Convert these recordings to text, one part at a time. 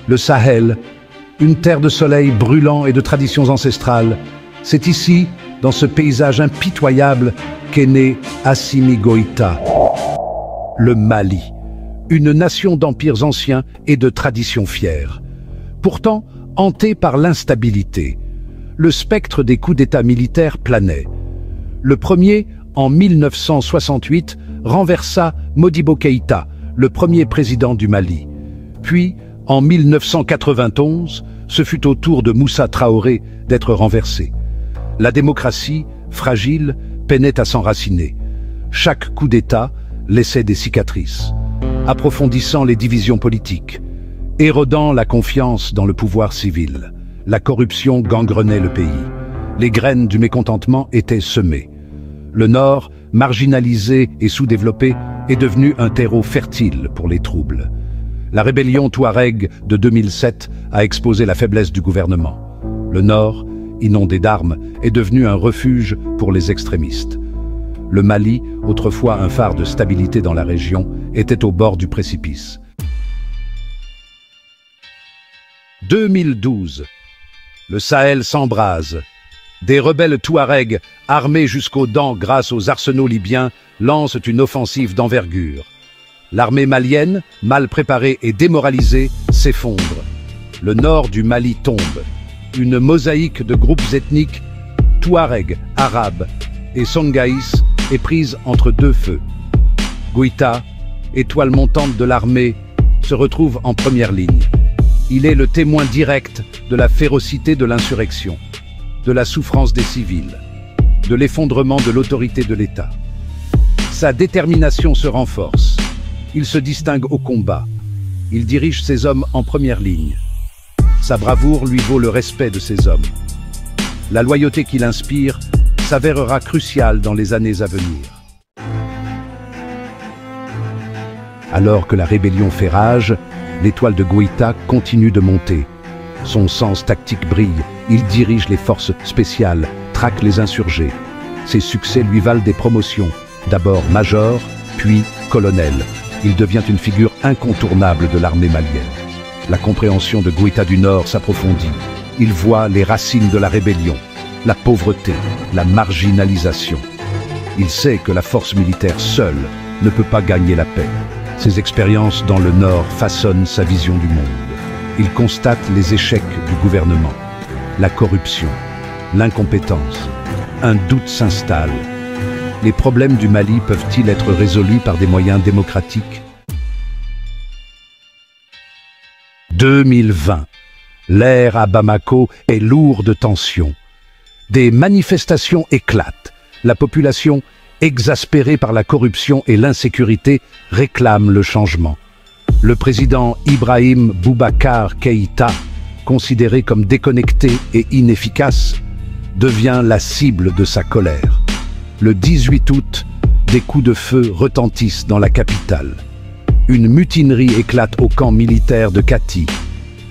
le Sahel, une terre de soleil brûlant et de traditions ancestrales. C'est ici, dans ce paysage impitoyable, qu'est né Assimi Goïta. Le Mali, une nation d'empires anciens et de traditions fières. Pourtant, hanté par l'instabilité, le spectre des coups d'État militaires planait. Le premier, en 1968, renversa Modibo Keïta, le premier président du Mali. Puis, en 1991, ce fut au tour de Moussa Traoré d'être renversé. La démocratie, fragile, peinait à s'enraciner. Chaque coup d'État laissait des cicatrices, approfondissant les divisions politiques, érodant la confiance dans le pouvoir civil. La corruption gangrenait le pays. Les graines du mécontentement étaient semées. Le Nord, marginalisé et sous-développé, est devenu un terreau fertile pour les troubles. La rébellion Touareg de 2007 a exposé la faiblesse du gouvernement. Le Nord, inondé d'armes, est devenu un refuge pour les extrémistes. Le Mali, autrefois un phare de stabilité dans la région, était au bord du précipice. 2012. Le Sahel s'embrase. Des rebelles Touaregs, armés jusqu'aux dents grâce aux arsenaux libyens, lancent une offensive d'envergure. L'armée malienne, mal préparée et démoralisée, s'effondre. Le nord du Mali tombe. Une mosaïque de groupes ethniques, Touaregs, Arabes et Songaïs, est prise entre deux feux. Goïta, étoile montante de l'armée, se retrouve en première ligne. Il est le témoin direct de la férocité de l'insurrection, de la souffrance des civils, de l'effondrement de l'autorité de l'État. Sa détermination se renforce. Il se distingue au combat. Il dirige ses hommes en première ligne. Sa bravoure lui vaut le respect de ses hommes. La loyauté qu'il inspire s'avérera cruciale dans les années à venir. Alors que la rébellion fait rage, l'étoile de Goïta continue de monter. Son sens tactique brille, il dirige les forces spéciales, traque les insurgés. Ses succès lui valent des promotions, d'abord major, puis colonel. Il devient une figure incontournable de l'armée malienne. La compréhension de Goïta du Nord s'approfondit. Il voit les racines de la rébellion, la pauvreté, la marginalisation. Il sait que la force militaire seule ne peut pas gagner la paix. Ses expériences dans le Nord façonnent sa vision du monde. Il constate les échecs du gouvernement, la corruption, l'incompétence. Un doute s'installe. Les problèmes du Mali peuvent-ils être résolus par des moyens démocratiques? 2020. L'air à Bamako est lourd de tensions. Des manifestations éclatent. La population, exaspérée par la corruption et l'insécurité, réclame le changement. Le président Ibrahim Boubacar Keïta, considéré comme déconnecté et inefficace, devient la cible de sa colère. Le 18 août, des coups de feu retentissent dans la capitale. Une mutinerie éclate au camp militaire de Kati.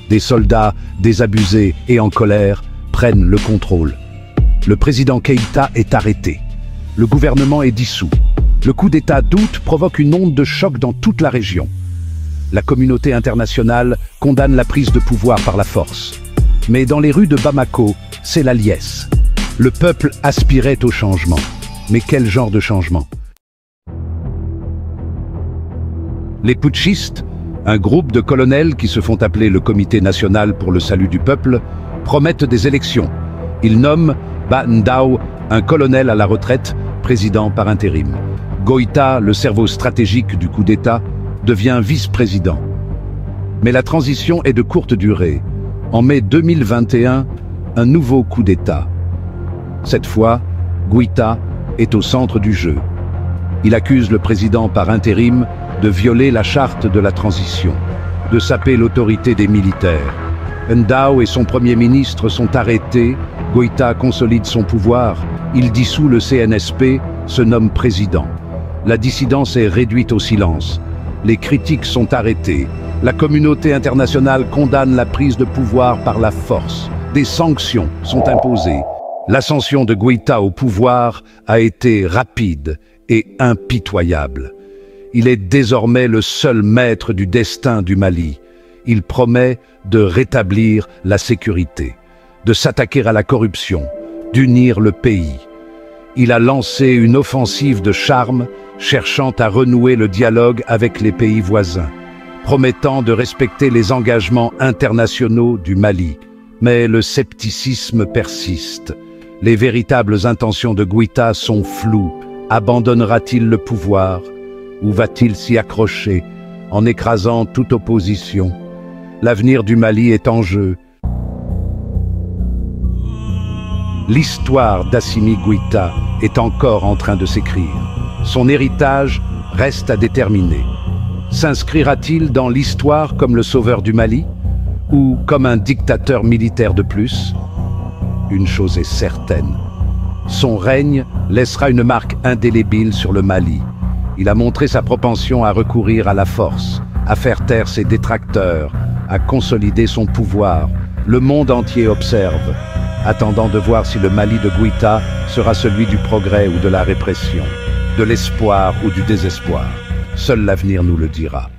Des soldats, désabusés et en colère, prennent le contrôle. Le président Keïta est arrêté. Le gouvernement est dissous. Le coup d'État d'août provoque une onde de choc dans toute la région. La communauté internationale condamne la prise de pouvoir par la force. Mais dans les rues de Bamako, c'est la liesse. Le peuple aspirait au changement. Mais quel genre de changement? Les putschistes, un groupe de colonels qui se font appeler le Comité national pour le salut du peuple, promettent des élections. Ils nomment Ba Ndao, un colonel à la retraite, président par intérim. Goïta, le cerveau stratégique du coup d'État, devient vice-président. Mais la transition est de courte durée. En mai 2021, un nouveau coup d'État. Cette fois, Goïta est au centre du jeu. Il accuse le président par intérim de violer la charte de la transition, de saper l'autorité des militaires. Ndao et son premier ministre sont arrêtés, Goïta consolide son pouvoir, il dissout le CNSP, se nomme président. La dissidence est réduite au silence. Les critiques sont arrêtées. La communauté internationale condamne la prise de pouvoir par la force. Des sanctions sont imposées. L'ascension de Goïta au pouvoir a été rapide et impitoyable. Il est désormais le seul maître du destin du Mali. Il promet de rétablir la sécurité, de s'attaquer à la corruption, d'unir le pays. Il a lancé une offensive de charme, cherchant à renouer le dialogue avec les pays voisins, promettant de respecter les engagements internationaux du Mali. Mais le scepticisme persiste. Les véritables intentions de Goïta sont floues. Abandonnera-t-il le pouvoir ou va-t-il s'y accrocher en écrasant toute opposition? L'avenir du Mali est en jeu. L'histoire d'Assimi Goïta est encore en train de s'écrire. Son héritage reste à déterminer. S'inscrira-t-il dans l'histoire comme le sauveur du Mali ou comme un dictateur militaire de plus? Une chose est certaine. Son règne laissera une marque indélébile sur le Mali. Il a montré sa propension à recourir à la force, à faire taire ses détracteurs, à consolider son pouvoir. Le monde entier observe, attendant de voir si le Mali de Goïta sera celui du progrès ou de la répression, de l'espoir ou du désespoir. Seul l'avenir nous le dira.